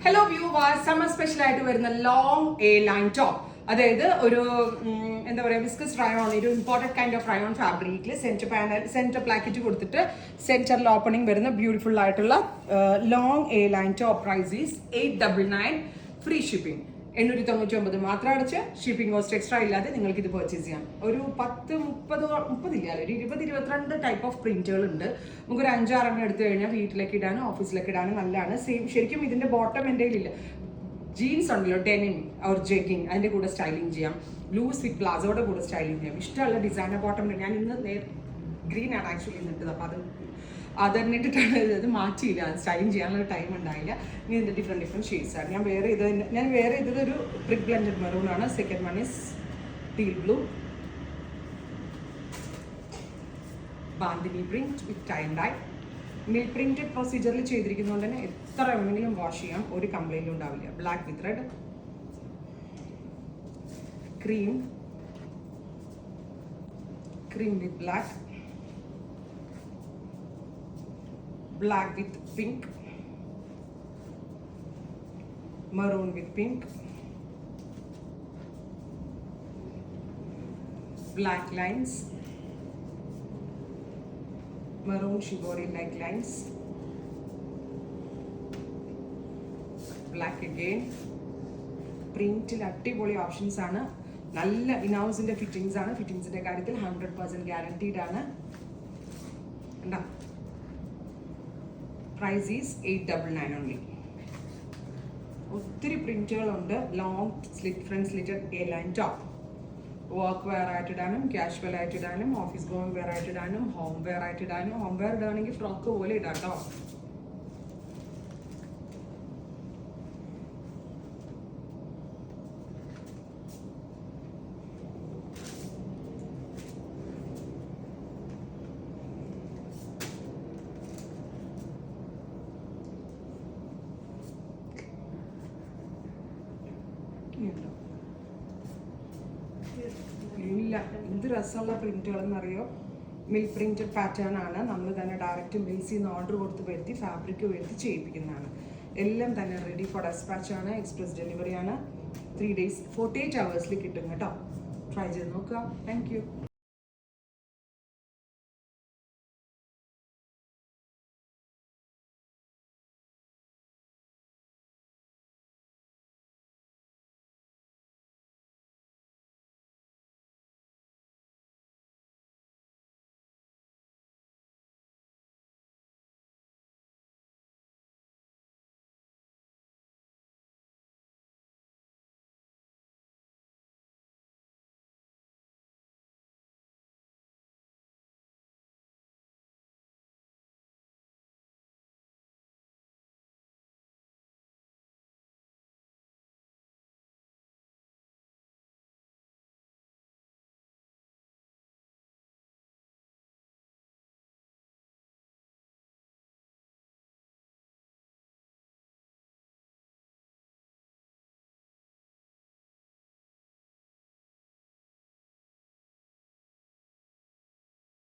Hello viewers, summer special ആയിട്ട് വരുന്ന long A line top, അതായത് ഒരു എന്താ പറയുക വിസ്കസ് റയോൺ, ഒരു ഇമ്പോർട്ടൻറ്റ് കൈൻഡ് ഓഫ് റയോൺ ഫാബ്രിക്കിൽ സെൻറ്റർ പ്ലാക്കറ്റ് കൊടുത്തിട്ട് സെൻറ്ററിൽ ഓപ്പണിംഗ് വരുന്ന ബ്യൂട്ടിഫുൾ ആയിട്ടുള്ള long A line top. Price is 899, free shipping. 899 മാത്രം അടച്ച് ഷിപ്പിംഗ് കോസ്റ്റ് എക്സ്ട്രാ ഇല്ലാതെ നിങ്ങൾക്ക് ഇത് പർച്ചേസ് ചെയ്യാം. ഒരു 30 ഇല്ല, ഒരു 20-22 ടൈപ്പ് ഓഫ് പ്രിന്റുകൾ ഉണ്ട്. നമുക്കൊരു 5-6 എടുത്തു കഴിഞ്ഞാൽ വീട്ടിലേക്ക് ഇടാനും ഓഫീസിലേക്ക് ഇടാനും നല്ലതാണ്. ശരിക്കും ഇതിന്റെ ബോട്ടം എൻ്റെ കയ്യിലില്ല. ജീൻസ് ഉണ്ടല്ലോ, ഡെനിം ഓർ ജെഗിങ്, അതിന്റെ കൂടെ സ്റ്റൈലിംഗ് ചെയ്യാം. ലൂസ് ഫിറ്റ് പ്ലാസോയുടെ കൂടെ സ്റ്റൈലിംഗ് ചെയ്യാം. ഇഷ്ടമുള്ള ഡിസൈനർ ബോട്ടം ഉണ്ട്. ഞാൻ ഇന്ന് ഗ്രീൻ ആണ് ആക്ച്വലി ഇന്നിട്ടത്, അപ്പോൾ അത് ഇട്ടിട്ടാണ് ഇത് മാറ്റിയില്ല. സ്റ്റൈലിംഗ് ചെയ്യാനുള്ള ടൈം ഉണ്ടായില്ല. ഇനി ഇതിൻ്റെ ഡിഫറെൻറ്റ് ഷെയ്ഡ്സ് ആണ്. ഞാൻ വേറെ ചെയ്തത് ഒരു ബ്രിക്ക് ബ്ലെൻഡഡ് മെറൂൺ ആണ്. Second one is teal blue, bandhani print with tie and dye. Mill printed പ്രൊസീജിയറിൽ ചെയ്തിരിക്കുന്നതുകൊണ്ട് തന്നെ എത്ര വേണമെങ്കിലും വാഷ് ചെയ്യാം, ഒരു കംപ്ലൈൻറ്റും ഉണ്ടാവില്ല. Black with red, cream with black, black with pink, maroon with pink, black lines, maroon shibori like lines, black again. പ്രിന്റിൽ അടിപൊളി ഓപ്ഷൻസ് ആണ്. നല്ല ഇനൗസിന്റെ ഫിറ്റിംഗ്സ് ആണ്. ഫിറ്റിംഗ്സിന്റെ കാര്യത്തിൽ 100% ഗ്യാരണ്ടീഡ് ആണ്. കണ്ടോ? Price is 899 only. ഒത്തിരി പ്രിന്റുകളുണ്ട്. Long front slitted A line top. Work wear ആയിട്ട് ഇടാനും, കാഷ്വൽ ആയിട്ട് ഇടാനും, ഓഫീസ് ഗോയിങ് വെയർ ആയിട്ട് ഇടാനും, ഹോം വെയർ ആയിട്ട് ഇടാനും. ഹോം വെയർ ഇടുകയാണെങ്കിൽ ഫ്രോക്ക് പോലെ ഇടാം കേട്ടോ. ഇല്ല, എന്ത് രസമുള്ള പ്രിന്റുകളെന്നറിയോ. മിൽ പ്രിന്റഡ് പാറ്റേൺ ആണ്. നമ്മൾ തന്നെ ഡയറക്റ്റ് മിൽസിൽ നിന്ന് ഓർഡർ കൊടുത്ത് വരുത്തി ഫാബ്രിക് വരുത്തി ചെയ്യിപ്പിക്കുന്നതാണ്. എല്ലാം തന്നെ റെഡി ഫോർ ഡെസ്പാച്ച് ആണ്. എക്സ്പ്രസ് ഡെലിവറി ആണ്. 3 days 48 hours കിട്ടും കേട്ടോ. ട്രൈ ചെയ്ത് നോക്കുക. Thank you.